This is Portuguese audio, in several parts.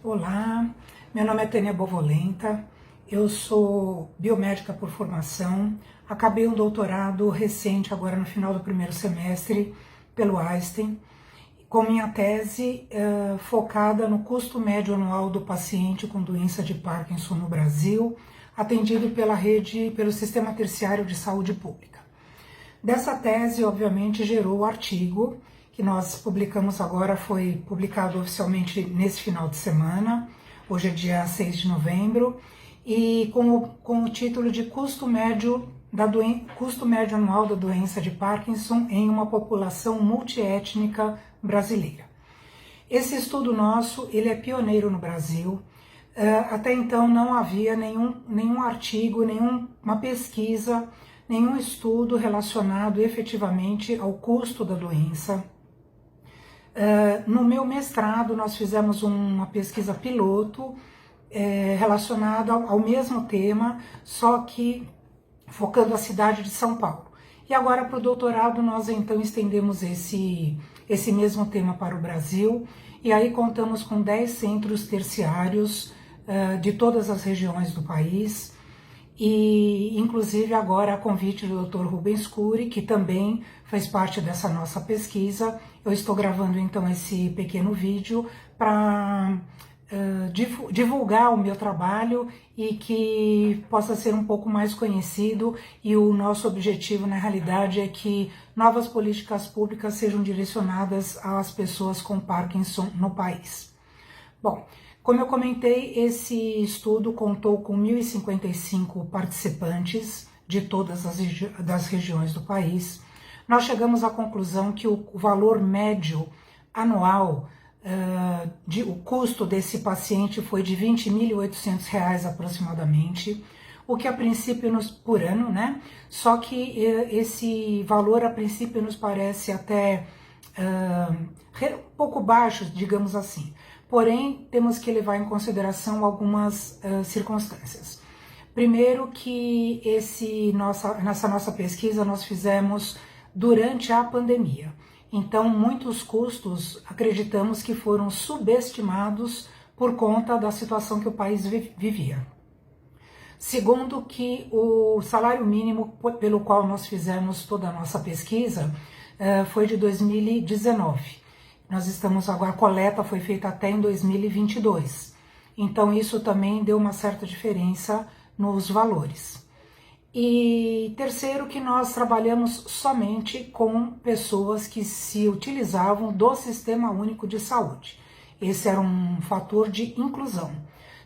Olá, meu nome é Tânia Bovolenta, eu sou biomédica por formação, acabei um doutorado recente, agora no final do primeiro semestre, pelo Einstein, com minha tese focada no custo médio anual do paciente com doença de Parkinson no Brasil, atendido pelo Sistema Terciário de Saúde Pública. Dessa tese, obviamente, gerou o artigo que nós publicamos agora, foi publicado oficialmente nesse final de semana, hoje é dia 6 de novembro, e com o título de custo médio anual da doença de Parkinson em uma população multiétnica brasileira. Esse estudo nosso, ele é pioneiro no Brasil. Até então não havia nenhum artigo, nenhuma pesquisa, nenhum estudo relacionado efetivamente ao custo da doença. No meu mestrado, nós fizemos uma pesquisa piloto relacionada ao mesmo tema, só que focando a cidade de São Paulo. E agora, para o doutorado, nós então estendemos esse mesmo tema para o Brasil, e aí contamos com 10 centros terciários de todas as regiões do país, e inclusive agora a convite do Dr. Rubens Cury, que também faz parte dessa nossa pesquisa, eu estou gravando então esse pequeno vídeo para divulgar o meu trabalho e que possa ser um pouco mais conhecido, e o nosso objetivo na realidade é que novas políticas públicas sejam direcionadas às pessoas com Parkinson no país. Bom, como eu comentei, esse estudo contou com 1.055 participantes de todas as regiões do país. Nós chegamos à conclusão que o valor médio anual, o custo desse paciente foi de R$ 20.800 aproximadamente, o que a princípio por ano, né? Só que esse valor a princípio nos parece até um pouco baixo, digamos assim. Porém, temos que levar em consideração algumas circunstâncias. Primeiro que nessa nossa pesquisa nós fizemos durante a pandemia. Então, muitos custos acreditamos que foram subestimados por conta da situação que o país vivia. Segundo que o salário mínimo pelo qual nós fizemos toda a nossa pesquisa foi de 2019. Nós estamos agora, a coleta foi feita até em 2022. Então isso também deu uma certa diferença nos valores. E terceiro, que nós trabalhamos somente com pessoas que se utilizavam do Sistema Único de Saúde. Esse era um fator de inclusão.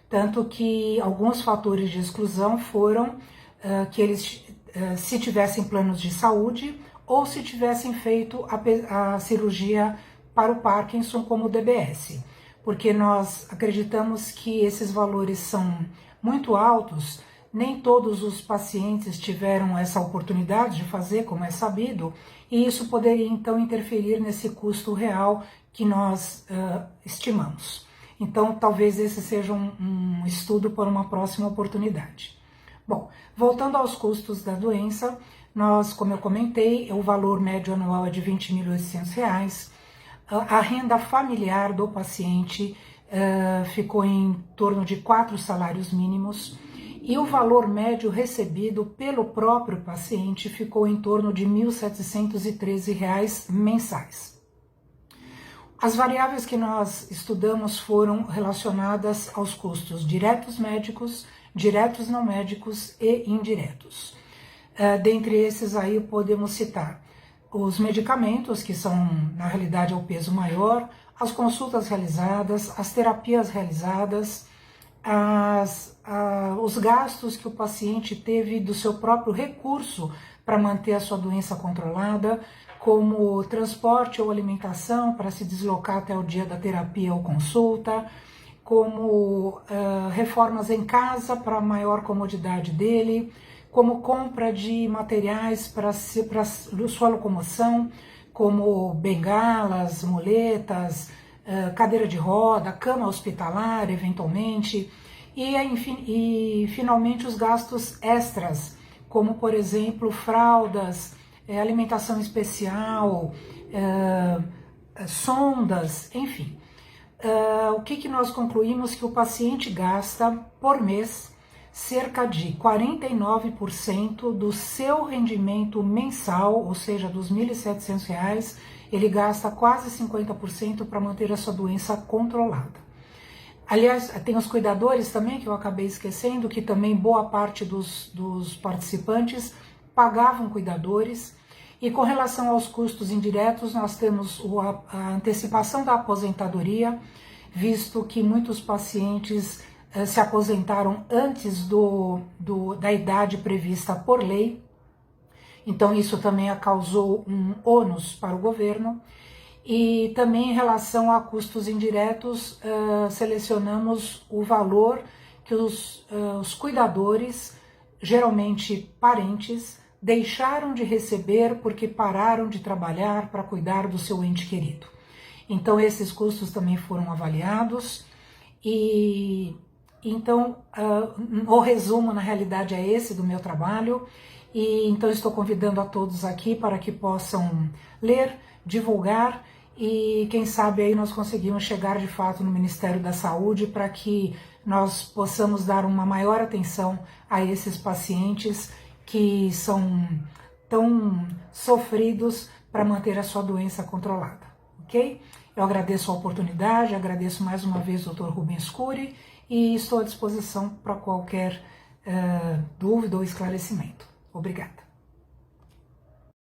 Tanto que alguns fatores de exclusão foram que eles, se tivessem planos de saúde ou se tivessem feito a cirurgia para o Parkinson como DBS, porque nós acreditamos que esses valores são muito altos, nem todos os pacientes tiveram essa oportunidade de fazer, como é sabido, e isso poderia então interferir nesse custo real que nós estimamos. Então, talvez esse seja um estudo para uma próxima oportunidade. Bom, voltando aos custos da doença, nós, como eu comentei, o valor médio anual é de R$ 20.800, a renda familiar do paciente ficou em torno de 4 salários mínimos, e o valor médio recebido pelo próprio paciente ficou em torno de R$ 1.713 mensais. As variáveis que nós estudamos foram relacionadas aos custos diretos médicos, diretos não médicos e indiretos. Dentre esses aí podemos citar os medicamentos, que são, na realidade, o peso maior, as consultas realizadas, as terapias realizadas, os gastos que o paciente teve do seu próprio recurso para manter a sua doença controlada, como transporte ou alimentação para se deslocar até o dia da terapia ou consulta, como reformas em casa para maior comodidade dele, como compra de materiais para sua locomoção, como bengalas, muletas, cadeira de roda, cama hospitalar, eventualmente, e finalmente os gastos extras, como por exemplo fraldas, alimentação especial, sondas, enfim. o que nós concluímos? Que o paciente gasta por mês cerca de 49% do seu rendimento mensal, ou seja, dos R$ 1.700, ele gasta quase 50% para manter a sua doença controlada. Aliás, tem os cuidadores também, que eu acabei esquecendo, que também boa parte dos participantes pagavam cuidadores. E com relação aos custos indiretos, nós temos a antecipação da aposentadoria, visto que muitos pacientes se aposentaram antes da idade prevista por lei. Então isso também causou um ônus para o governo. E também em relação a custos indiretos, selecionamos o valor que os cuidadores, geralmente parentes, deixaram de receber porque pararam de trabalhar para cuidar do seu ente querido. Então esses custos também foram avaliados e então o resumo na realidade é esse do meu trabalho, e então estou convidando a todos aqui para que possam ler, divulgar, e quem sabe aí nós conseguimos chegar de fato no Ministério da Saúde para que nós possamos dar uma maior atenção a esses pacientes que são tão sofridos para manter a sua doença controlada, ok? Eu agradeço a oportunidade, agradeço mais uma vez o Dr. Rubens Cury e estou à disposição para qualquer dúvida ou esclarecimento. Obrigada.